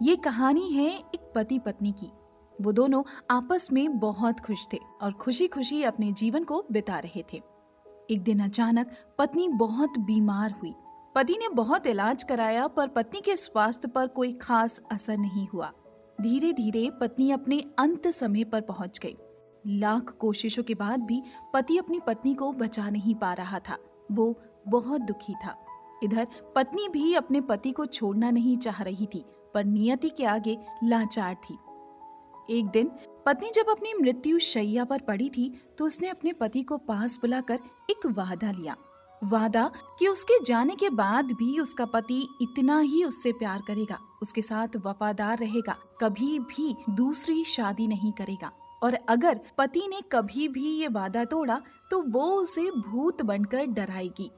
ये कहानी है एक पति पत्नी की। वो दोनों आपस में बहुत खुश थे और खुशी खुशी अपने जीवन को बिता रहे थे। एक दिन अचानक पत्नी बहुत बीमार हुई। पति ने बहुत इलाज कराया पर पत्नी के स्वास्थ्य पर कोई खास असर नहीं हुआ। धीरे धीरे पत्नी अपने अंत समय पर पहुंच गई। लाख कोशिशों के बाद भी पति अपनी पत्नी को बचा नहीं पा रहा था। वो बहुत दुखी था। इधर पत्नी भी अपने पति को छोड़ना नहीं चाह रही थी, पर नियति के आगे लाचार थी। एक दिन पत्नी जब अपनी मृत्यु शैया पर पड़ी थी तो उसने अपने पति को पास बुलाकर एक वादा लिया। वादा कि उसके जाने के बाद भी उसका पति इतना ही उससे प्यार करेगा, उसके साथ वफादार रहेगा, कभी भी दूसरी शादी नहीं करेगा। और अगर पति ने कभी भी ये वादा तोड़ा तो वो उसे भूत बनकर डराएगी।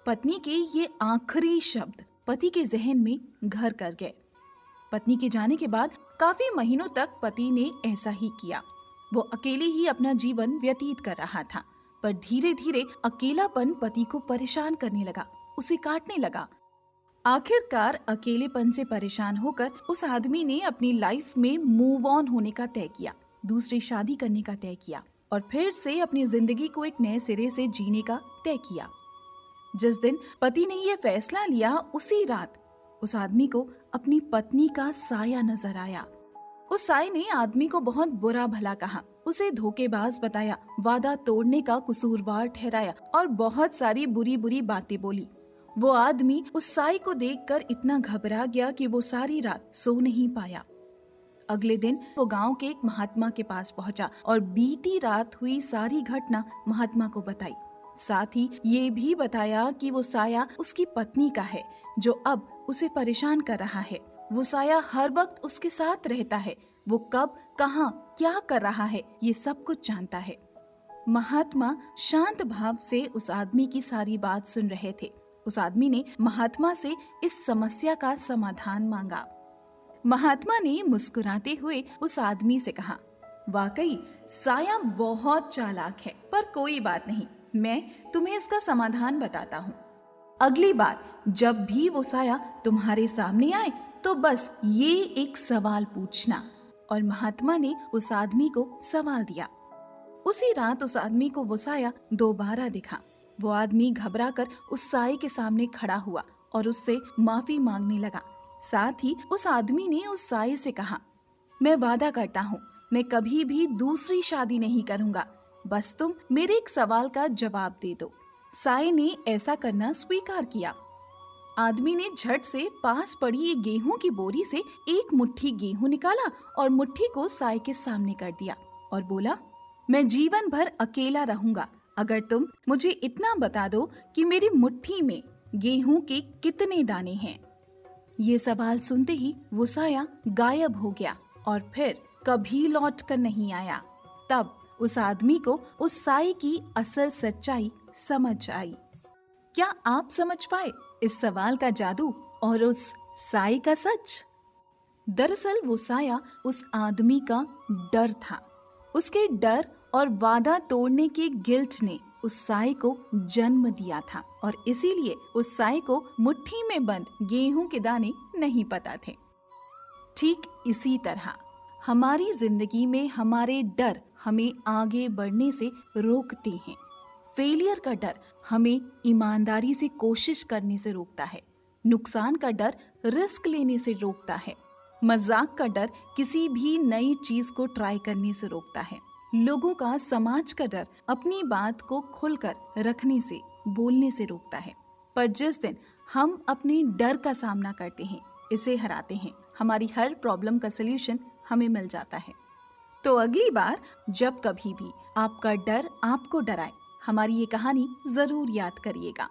पत्नी के ये आखिरी शब्द पति के जहन में घर कर गए। पत्नी के जाने के बाद काफी महीनों तक पति ने ऐसा ही किया। वो अकेले ही अपना जीवन व्यतीत कर रहा था, पर धीरे धीरे अकेलापन पति को परेशान करने लगा, उसे काटने लगा। आखिरकार अकेलेपन से परेशान होकर उस आदमी ने अपनी लाइफ में मूव ऑन होने का तय किया, दूसरी शादी करने का तय किया और फिर से अपनी जिंदगी को एक नए सिरे से जीने का तय किया। जिस दिन पति ने यह फैसला लिया उसी रात उस आदमी को अपनी पत्नी का साया नजर आया। उस साये ने आदमी को बहुत बुरा भला कहा, उसे धोखेबाज बताया, वादा तोड़ने का कसूरवार ठहराया और बहुत सारी बुरी बुरी बातें बोली। वो आदमी उस साये को देखकर इतना घबरा गया कि वो सारी रात सो नहीं पाया। अगले दिन वो गांव के एक महात्मा के पास पहुंचा और बीती रात हुई सारी घटना महात्मा को बताई। साथ ही ये भी बताया कि वो साया उसकी पत्नी का है जो अब उसे परेशान कर रहा है। वो साया हर वक्त उसके साथ रहता है, वो कब कहाँ क्या कर रहा है ये सब कुछ जानता है। महात्मा शांत भाव से उस आदमी की सारी बात सुन रहे थे। उस आदमी ने महात्मा से इस समस्या का समाधान मांगा। महात्मा ने मुस्कुराते हुए उस आदमी से कहा, वाकई साया बहुत चालाक है, पर कोई बात नहीं, मैं तुम्हें इसका समाधान बताता हूँ। अगली बार जब भी वो साया तुम्हारे सामने आए तो बस ये एक सवाल पूछना। और महात्मा ने उस आदमी को सवाल दिया। उसी रात उस आदमी को वो साया दोबारा दिखा। वो आदमी घबराकर उस साये के सामने खड़ा हुआ और उससे माफी मांगने लगा। साथ ही उस आदमी ने उस साये से कहा, मैं वादा करता हूँ मैं कभी भी दूसरी शादी नहीं करूँगा, बस तुम मेरे एक सवाल का जवाब दे दो। साये ने ऐसा करना स्वीकार किया। आदमी ने झट से पास पड़ी एक गेहूं की बोरी से एक मुट्ठी गेहूं निकाला और मुट्ठी को साये के सामने कर दिया और बोला, मैं जीवन भर अकेला रहूंगा अगर तुम मुझे इतना बता दो कि मेरी मुट्ठी में गेहूं के कितने दाने हैं। ये सवाल सुनते ही वो साया गायब हो गया और फिर कभी लौट कर नहीं आया। तब उस आदमी को उस साये की असल सच्चाई समझ आई। क्या आप समझ पाए इस सवाल का जादू और उस साये का सच? दरअसल वो साया उस आदमी का डर था। उसके डर और वादा तोड़ने के गिल्ट ने उस साये को जन्म दिया था और इसीलिए उस साये को मुट्ठी में बंद गेहूं के दाने नहीं पता थे। ठीक इसी तरह हमारी जिंदगी में हमारे डर हमें आगे बढ़ने से रोकते हैं। फेलियर का डर हमें ईमानदारी से कोशिश करने से रोकता है। नुकसान का डर रिस्क लेने से रोकता है। मजाक का डर किसी भी नई चीज को ट्राई करने से रोकता है। लोगों का, समाज का डर अपनी बात को खुलकर रखने से, बोलने से रोकता है। पर जिस दिन हम अपने डर का सामना करते हैं, इसे हराते हैं, हमारी हर प्रॉब्लम का सलूशन हमें मिल जाता है। तो अगली बार जब कभी भी आपका डर आपको डराए, हमारी ये कहानी जरूर याद करिएगा।